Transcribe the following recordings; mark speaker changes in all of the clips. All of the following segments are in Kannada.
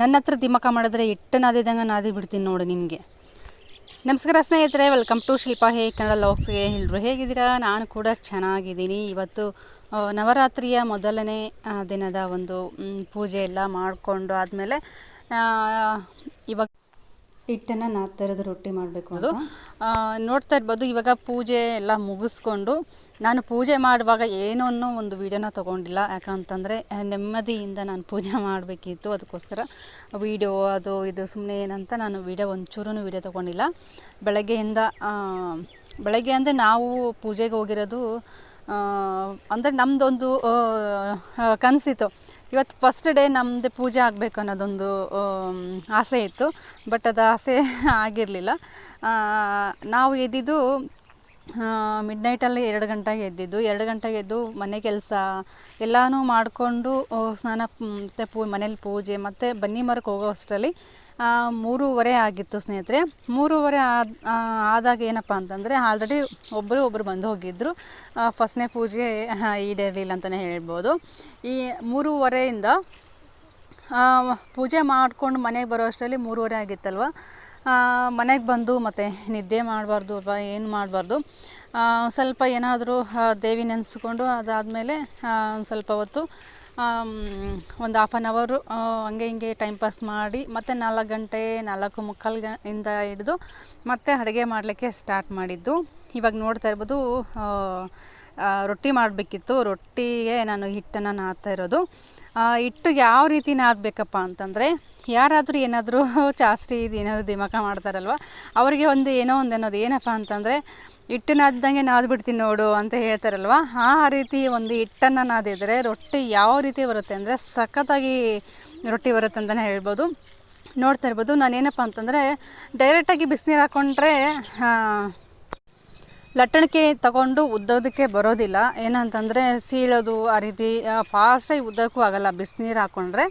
Speaker 1: ನನ್ನ ಹತ್ರ ದಿಮಕ ಮಾಡಿದ್ರೆ ಹಿಟ್ಟು ನಾದಿದಂಗೆ ನಾದಿ ಬಿಡ್ತೀನಿ ನೋಡು ನಿನಗೆ. ನಮಸ್ಕಾರ ಸ್ನೇಹಿತರೆ, ವೆಲ್ಕಮ್ ಟು ಶಿಲ್ಪಾ ಹೇ ಕನ್ನಡ ಲಾಗ್ಸ್ಗೆ. ಎಲ್ಲರೂ ಹೇಗಿದ್ದೀರಾ? ನಾನು ಕೂಡ ಚೆನ್ನಾಗಿದ್ದೀನಿ. ಇವತ್ತು ನವರಾತ್ರಿಯ ಮೊದಲನೇ ದಿನದ ಒಂದು ಪೂಜೆ ಎಲ್ಲ ಮಾಡಿಕೊಂಡು ಆದಮೇಲೆ ಇವಾಗ ಹಿಟ್ಟನ್ನು ನಾದ್ತಾ ಇರೋದು, ರೊಟ್ಟಿ ಮಾಡಬೇಕು. ಅದು ನೋಡ್ತಾ ಇರ್ಬೋದು. ಇವಾಗ ಪೂಜೆ ಎಲ್ಲ ಮುಗಿಸ್ಕೊಂಡು ನಾನು ಪೂಜೆ ಮಾಡುವಾಗ ಏನನ್ನೂ ಒಂದು ವೀಡಿಯೋನ ತೊಗೊಂಡಿಲ್ಲ. ಯಾಕಂತಂದರೆ ನೆಮ್ಮದಿಯಿಂದ ನಾನು ಪೂಜೆ ಮಾಡಬೇಕಿತ್ತು. ಅದಕ್ಕೋಸ್ಕರ ವೀಡಿಯೋ ಅದು ಇದು ಸುಮ್ಮನೆ ಏನಂತ ನಾನು ಒಂಚೂರೂ ವೀಡಿಯೋ ತೊಗೊಂಡಿಲ್ಲ. ಬೆಳಗ್ಗೆ ಅಂದರೆ ನಾವು ಪೂಜೆಗೆ ಹೋಗಿರೋದು ಅಂದರೆ ನಮ್ಮದೊಂದು ಕನಸಿತ್ತು. ಇವತ್ತು ಫಸ್ಟ್ ಡೇ ನಮ್ಮದು ಪೂಜೆ ಆಗಬೇಕು ಅನ್ನೋದೊಂದು ಆಸೆ ಇತ್ತು. ಬಟ್ ಅದು ಆಸೆ ಆಗಿರಲಿಲ್ಲ. ನಾವು ಎದ್ದಿದ್ದು ಮಿಡ್ನೈಟಲ್ಲಿ 2 ಗಂಟೆಗೆ ಎದ್ದಿದ್ದು. 2 ಗಂಟೆಗೆ ಎದ್ದು ಮನೆ ಕೆಲಸ ಎಲ್ಲನೂ ಮಾಡಿಕೊಂಡು ಸ್ನಾನ ಮತ್ತು ಮನೇಲಿ ಪೂಜೆ ಮತ್ತು ಬನ್ನಿ ಮರಕ್ಕೆ ಹೋಗೋ ಅಷ್ಟರಲ್ಲಿ 3:30 ಆಗಿತ್ತು ಸ್ನೇಹಿತರೆ. 3:30 ಆದಾಗ ಏನಪ್ಪ ಅಂತಂದರೆ ಆಲ್ರೆಡಿ ಒಬ್ಬರು ಬಂದು ಹೋಗಿದ್ದರು. ಫಸ್ಟ್ನೇ ಪೂಜೆ ಈಡೇರಲಿಲ್ಲ ಅಂತಲೇ ಹೇಳ್ಬೋದು. ಈ 3:30ಇಂದ ಪೂಜೆ ಮಾಡಿಕೊಂಡು ಮನೆಗೆ ಬರೋ ಅಷ್ಟರಲ್ಲಿ 3:30 ಆಗಿತ್ತಲ್ವ. ಮನೆಗೆ ಬಂದು ಮತ್ತು ನಿದ್ದೆ ಮಾಡಬಾರ್ದು ಅಥವಾ ಏನು ಮಾಡಬಾರ್ದು, ಸ್ವಲ್ಪ ಏನಾದರೂ ದೇವಿ ನೆನೆಸ್ಕೊಂಡು ಅದಾದಮೇಲೆ ಸ್ವಲ್ಪ ಹೊತ್ತು ಒಂದು 1/2 ಅವರ್ ಹಂಗೆ ಹಿಂಗೆ ಟೈಮ್ ಪಾಸ್ ಮಾಡಿ ಮತ್ತೆ 4 ಗಂಟೆ 4:45 ಹಿಡಿದು ಮತ್ತೆ ಅಡುಗೆ ಮಾಡಲಿಕ್ಕೆ ಸ್ಟಾರ್ಟ್ ಮಾಡಿದ್ದು. ಇವಾಗ ನೋಡ್ತಾ ಇರ್ಬೋದು, ರೊಟ್ಟಿ ಮಾಡಬೇಕಿತ್ತು. ರೊಟ್ಟಿಗೆ ನಾನು ಹಿಟ್ಟನ್ನು ನಾದ್ತಾ ಇರೋದು. ಹಿಟ್ಟು ಯಾವ ರೀತಿ ನಾದಬೇಕಪ್ಪ ಅಂತಂದರೆ, ಯಾರಾದರೂ ಏನಾದರೂ ಚಾಸ್ತಿ ಏನಾದರೂ ದಿಮಕ ಮಾಡ್ತಾರಲ್ವ, ಅವರಿಗೆ ಒಂದು ಏನೋ ಒಂದು ಅನ್ನೋದು ಏನಪ್ಪ ಅಂತಂದರೆ, ಹಿಟ್ಟು ನಾದ್ದಂಗೆ ನಾದ್ಬಿಡ್ತೀನಿ ನೋಡು ಅಂತ ಹೇಳ್ತಾರಲ್ವ. ಆ ರೀತಿ ಒಂದು ಹಿಟ್ಟನ್ನು ನಾದಿದರೆ ರೊಟ್ಟಿ ಯಾವ ರೀತಿ ಬರುತ್ತೆ ಅಂದರೆ ಸಖತ್ತಾಗಿ ರೊಟ್ಟಿ ಬರುತ್ತೆ ಅಂತಲೇ ಹೇಳ್ಬೋದು. ನೋಡ್ತಾ ಇರ್ಬೋದು, ನಾನೇನಪ್ಪ ಅಂತಂದರೆ ಡೈರೆಕ್ಟಾಗಿ ಬಿಸಿನೀರು ಹಾಕ್ಕೊಂಡ್ರೆ ಲಟ್ಟಣಿಕೆ ತಗೊಂಡು ಉದ್ದೋದಕ್ಕೆ ಬರೋದಿಲ್ಲ. ಏನಂತಂದರೆ ಸೀಳೋದು ಆ ರೀತಿ ಫಾಸ್ಟಾಗಿ ಉದ್ದಕ್ಕೂ ಆಗೋಲ್ಲ ಬಿಸಿನೀರು ಹಾಕ್ಕೊಂಡ್ರೆ.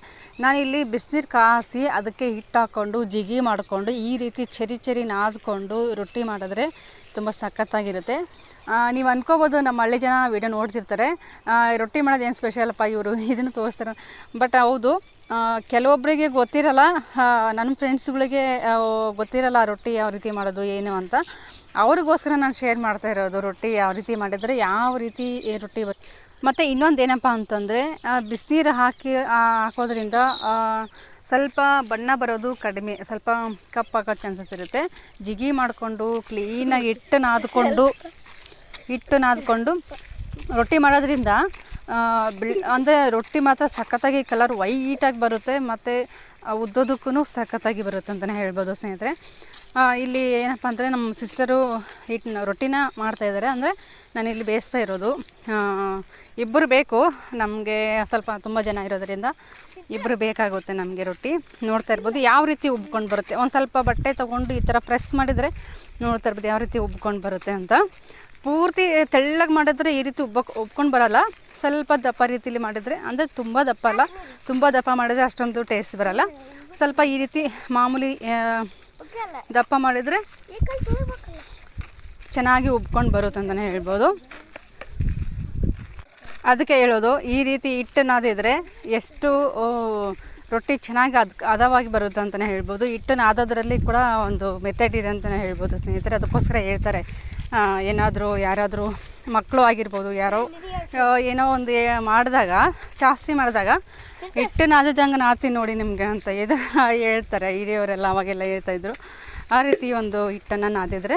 Speaker 1: ನಾನಿಲ್ಲಿ ಬಿಸಿನೀರು ಕಾಯಿಸಿ ಅದಕ್ಕೆ ಹಿಟ್ಟು ಹಾಕ್ಕೊಂಡು ಜಿಗಿ ಮಾಡಿಕೊಂಡು ಈ ರೀತಿ ಚೆರಿ ನಾದ್ಕೊಂಡು ರೊಟ್ಟಿ ಮಾಡಿದ್ರೆ ತುಂಬ ಸಖತ್ತಾಗಿರುತ್ತೆ. ನೀವು ಅನ್ಕೋಬೋದು, ನಮ್ಮ ಹಳ್ಳಿ ಜನ ವೀಡಿಯೋ ನೋಡ್ತಿರ್ತಾರೆ, ರೊಟ್ಟಿ ಮಾಡೋದು ಏನು ಸ್ಪೆಷಲಪ್ಪ ಇವರು ಇದನ್ನು ತೋರಿಸ್ತಾರೆ. ಬಟ್ ಹೌದು, ಕೆಲವೊಬ್ಬರಿಗೆ ಗೊತ್ತಿರಲ್ಲ, ನನ್ನ ಫ್ರೆಂಡ್ಸ್ಗಳಿಗೆ ಗೊತ್ತಿರಲ್ಲ ರೊಟ್ಟಿ ಯಾವ ರೀತಿ ಮಾಡೋದು ಏನು ಅಂತ. ಅವ್ರಿಗೋಸ್ಕರ ನಾನು ಶೇರ್ ಮಾಡ್ತಾ ಇರೋದು ರೊಟ್ಟಿ ಯಾವ ರೀತಿ ಮಾಡಿದರೆ ಯಾವ ರೀತಿ ರೊಟ್ಟಿ ಮತ್ತು ಇನ್ನೊಂದು ಏನಪ್ಪ ಅಂತಂದರೆ, ಬಿಸಿನೀರು ಹಾಕೋದ್ರಿಂದ ಸ್ವಲ್ಪ ಬಣ್ಣ ಬರೋದು ಕಡಿಮೆ, ಸ್ವಲ್ಪ ಕಪ್ಪಾಗೋ ಚಾನ್ಸಸ್ ಇರುತ್ತೆ. ಜಿಗಿ ಮಾಡಿಕೊಂಡು ಕ್ಲೀನಾಗಿ ಹಿಟ್ಟು ನಾದ್ಕೊಂಡು ರೊಟ್ಟಿ ಮಾಡೋದ್ರಿಂದ ಅಂದರೆ ರೊಟ್ಟಿ ಮಾತ್ರ ಸಖತ್ತಾಗಿ ಕಲರ್ ವೈಟಾಗಿ ಬರುತ್ತೆ ಮತ್ತು ಉದ್ದೋದಕ್ಕೂ ಸಖತ್ತಾಗಿ ಬರುತ್ತೆ ಅಂತಲೇ ಹೇಳ್ಬೋದು ಸ್ನೇಹಿತರೆ. ಇಲ್ಲಿ ಏನಪ್ಪ ಅಂದರೆ ನಮ್ಮ ಸಿಸ್ಟರು ರೊಟ್ಟಿನ ಮಾಡ್ತಾಯಿದ್ದಾರೆ. ಅಂದರೆ ನಾನಿಲ್ಲಿ ಬೇಯಿಸ್ತಾ ಇರೋದು. ಇಬ್ಬರು ಬೇಕು ನಮಗೆ, ಸ್ವಲ್ಪ ತುಂಬ ಜನ ಇರೋದರಿಂದ ಇಬ್ಬರು ಬೇಕಾಗುತ್ತೆ ನಮಗೆ ರೊಟ್ಟಿ. ನೋಡ್ತಾ ಇರ್ಬೋದು ಯಾವ ರೀತಿ ಉಬ್ಕೊಂಡು ಬರುತ್ತೆ. ಒಂದು ಸ್ವಲ್ಪ ಬಟ್ಟೆ ತೊಗೊಂಡು ಈ ಥರ ಪ್ರೆಸ್ ಮಾಡಿದರೆ ನೋಡ್ತಾ ಇರ್ಬೋದು ಯಾವ ರೀತಿ ಉಬ್ಕೊಂಡು ಬರುತ್ತೆ ಅಂತ. ಪೂರ್ತಿ ತೆಳ್ಳಗೆ ಮಾಡಿದ್ರೆ ಈ ರೀತಿ ಉಬ್ಕೊಂಡು ಬರೋಲ್ಲ. ಸ್ವಲ್ಪ ದಪ್ಪ ರೀತಿಲಿ ಮಾಡಿದರೆ, ಅಂದರೆ ತುಂಬ ದಪ್ಪ ಅಲ್ಲ, ತುಂಬ ದಪ್ಪ ಮಾಡಿದರೆ ಅಷ್ಟೊಂದು ಟೇಸ್ಟ್ ಬರೋಲ್ಲ. ಸ್ವಲ್ಪ ಈ ರೀತಿ ಮಾಮೂಲಿ ದಪ್ಪ ಮಾಡಿದರೆ ಚೆನ್ನಾಗಿ ಉಬ್ಕೊಂಡು ಬರುತ್ತೆ ಅಂತಲೇ ಹೇಳ್ಬೋದು. ಅದಕ್ಕೆ ಹೇಳೋದು, ಈ ರೀತಿ ಹಿಟ್ಟು ನಾದಿದ್ರೆ ಎಷ್ಟು ರೊಟ್ಟಿ ಚೆನ್ನಾಗಿ ಹದವಾಗಿ ಬರುತ್ತೆ ಅಂತಲೇ ಹೇಳ್ಬೋದು. ಹಿಟ್ಟು ನಾದೋದ್ರಲ್ಲಿ ಕೂಡ ಒಂದು ಮೆಥಡ್ ಇದೆ ಅಂತಲೇ ಹೇಳ್ಬೋದು ಸ್ನೇಹಿತರೆ. ಅದಕ್ಕೋಸ್ಕರ ಹೇಳ್ತಾರೆ, ಏನಾದರೂ ಯಾರಾದರೂ ಮಕ್ಕಳು ಆಗಿರ್ಬೋದು, ಯಾರೋ ಏನೋ ಒಂದು ಮಾಡಿದಾಗ ಜಾಸ್ತಿ ಮಾಡಿದಾಗ ಹಿಟ್ಟು ನಾದಿದಂಗೆ ನಾದ್ತೀನಿ ನೋಡಿ ನಿಮಗೆ ಅಂತ ಇದು ಹೇಳ್ತಾರೆ. ಹಿರಿಯವರೆಲ್ಲ ಅವಾಗೆಲ್ಲ ಹೇಳ್ತಾಯಿದ್ರು. ಆ ರೀತಿ ಒಂದು ಹಿಟ್ಟನ್ನು ನಾದಿದ್ರೆ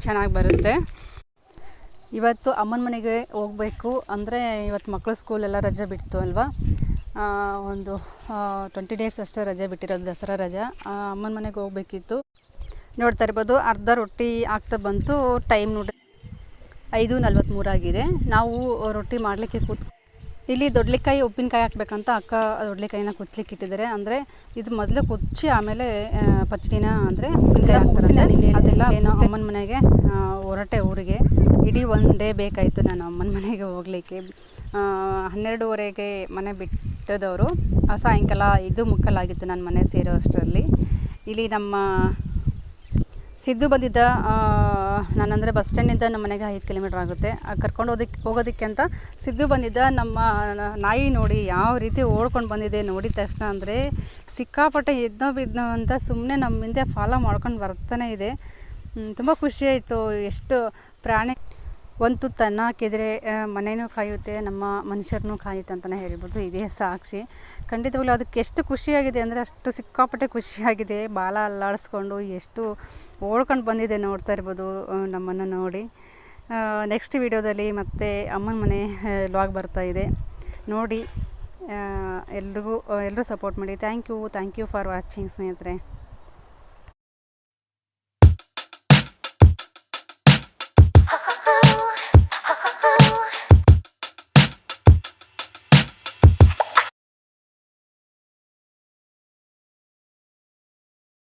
Speaker 1: ಚೆನ್ನಾಗಿ ಬರುತ್ತೆ. ಇವತ್ತು ಅಮ್ಮನ ಮನೆಗೆ ಹೋಗಬೇಕು ಅಂದರೆ, ಇವತ್ತು ಮಕ್ಕಳು ಸ್ಕೂಲೆಲ್ಲ ರಜೆ ಬಿಡ್ತು ಅಲ್ವಾ. ಒಂದು 20 ಡೇಸ್ ಅಷ್ಟೇ ರಜೆ ಬಿಟ್ಟಿರೋದು, ದಸರಾ ರಜೆ. ಅಮ್ಮನ ಮನೆಗೆ ಹೋಗಬೇಕಿತ್ತು. ನೋಡ್ತಾ ಇರ್ಬೋದು, ಅರ್ಧ ರೊಟ್ಟಿ ಆಗ್ತಾ ಬಂತು. ಟೈಮ್ ನೋಡಿ 5:43 ಆಗಿದೆ. ನಾವು ರೊಟ್ಟಿ ಮಾಡಲಿಕ್ಕೆ ಇಲ್ಲಿ ದೊಡ್ಡಲಿಕಾಯಿ ಉಪ್ಪಿನಕಾಯಿ ಹಾಕ್ಬೇಕಂತ ಅಕ್ಕ ದೊಡ್ಡಲಿಕಾಯಿನ ಕುಚ್ಚಲಿಕ್ಕೆ ಇಟ್ಟಿದ್ದಾರೆ. ಅಂದರೆ ಇದು ಮೊದಲು ಕುಚ್ಚಿ ಆಮೇಲೆ ಪಚ್ಚಡಿನ ಅಂದರೆ ಉಪ್ಪಿನಕಾಯಿ ಹಾಕ್ತಾರೆ. ಅದೆಲ್ಲ ಏನೋ ಅಮ್ಮನ ಮನೆಗೆ ಹೊರಟೆ ಊರಿಗೆ. ಇಡೀ 1 ಡೇ ಬೇಕಾಯಿತು ನಾನು ಅಮ್ಮನ ಮನೆಗೆ ಹೋಗಲಿಕ್ಕೆ. 12:30ಗೆ ಮನೆ ಬಿಟ್ಟದವರು. ಸಾಯಂಕಾಲ 5:45 ನಾನು ಮನೆ ಸೇರೋ ಅಷ್ಟರಲ್ಲಿ. ಇಲ್ಲಿ ನಮ್ಮ ಸಿದ್ದು ಬಂದಿದ್ದ ನಾನಂದರೆ ಬಸ್ ಸ್ಟ್ಯಾಂಡಿಂದ ನಮ್ಮ ಮನೆಗೆ 5 ಕಿಲೋಮೀಟ್ರ್ ಆಗುತ್ತೆ. ಕರ್ಕೊಂಡು ಹೋಗೋದಕ್ಕೆ ಅಂತ ಸಿದ್ದು ಬಂದಿದ್ದ. ನಮ್ಮ ನಾಯಿ ನೋಡಿ ಯಾವ ರೀತಿ ಓಡ್ಕೊಂಡು ಬಂದಿದೆ. ನೋಡಿದ ತಕ್ಷಣ ಅಂದರೆ ಸಿಕ್ಕಾಪಟ್ಟೆ ಬಿದ್ನೋ ಅಂತ ಸುಮ್ಮನೆ ನಮ್ಮ ಹಿಂದೆ ಫಾಲೋ ಮಾಡ್ಕೊಂಡು ಬರ್ತಾನೆ ಇದೆ. ತುಂಬ ಖುಷಿಯಾಯಿತು. ಎಷ್ಟು ಪ್ರಾಣಿ ಒಂದು ತುತ್ತು ಅನ್ನ ಹಾಕಿದರೆ ಮನೆಯೂ ಕಾಯುತ್ತೆ, ನಮ್ಮ ಮನುಷ್ಯರನ್ನೂ ಕಾಯುತ್ತೆ ಅಂತಲೇ ಹೇಳ್ಬೋದು. ಇದೇ ಸಾಕ್ಷಿ. ಖಂಡಿತವಾಗ್ಲೂ ಅದಕ್ಕೆ ಎಷ್ಟು ಖುಷಿಯಾಗಿದೆ ಅಂದರೆ ಅಷ್ಟು ಸಿಕ್ಕಾಪಟ್ಟೆ ಖುಷಿಯಾಗಿದೆ. ಬಾಲ ಅಲ್ಲಾಡಿಸ್ಕೊಂಡು ಎಷ್ಟು ಓಡ್ಕೊಂಡು ಬಂದಿದೆ ನೋಡ್ತಾ ಇರ್ಬೋದು ನಮ್ಮನ್ನು ನೋಡಿ. ನೆಕ್ಸ್ಟ್ ವಿಡಿಯೋದಲ್ಲಿ ಮತ್ತೆ ಅಮ್ಮನ ಮನೆ ಲಾಗ್ ಬರ್ತಾ ಇದೆ ನೋಡಿ. ಎಲ್ಲರೂ ಸಪೋರ್ಟ್ ಮಾಡಿ. ಥ್ಯಾಂಕ್ ಯು ಫಾರ್ ವಾಚಿಂಗ್ ಸ್ನೇಹಿತರೆ.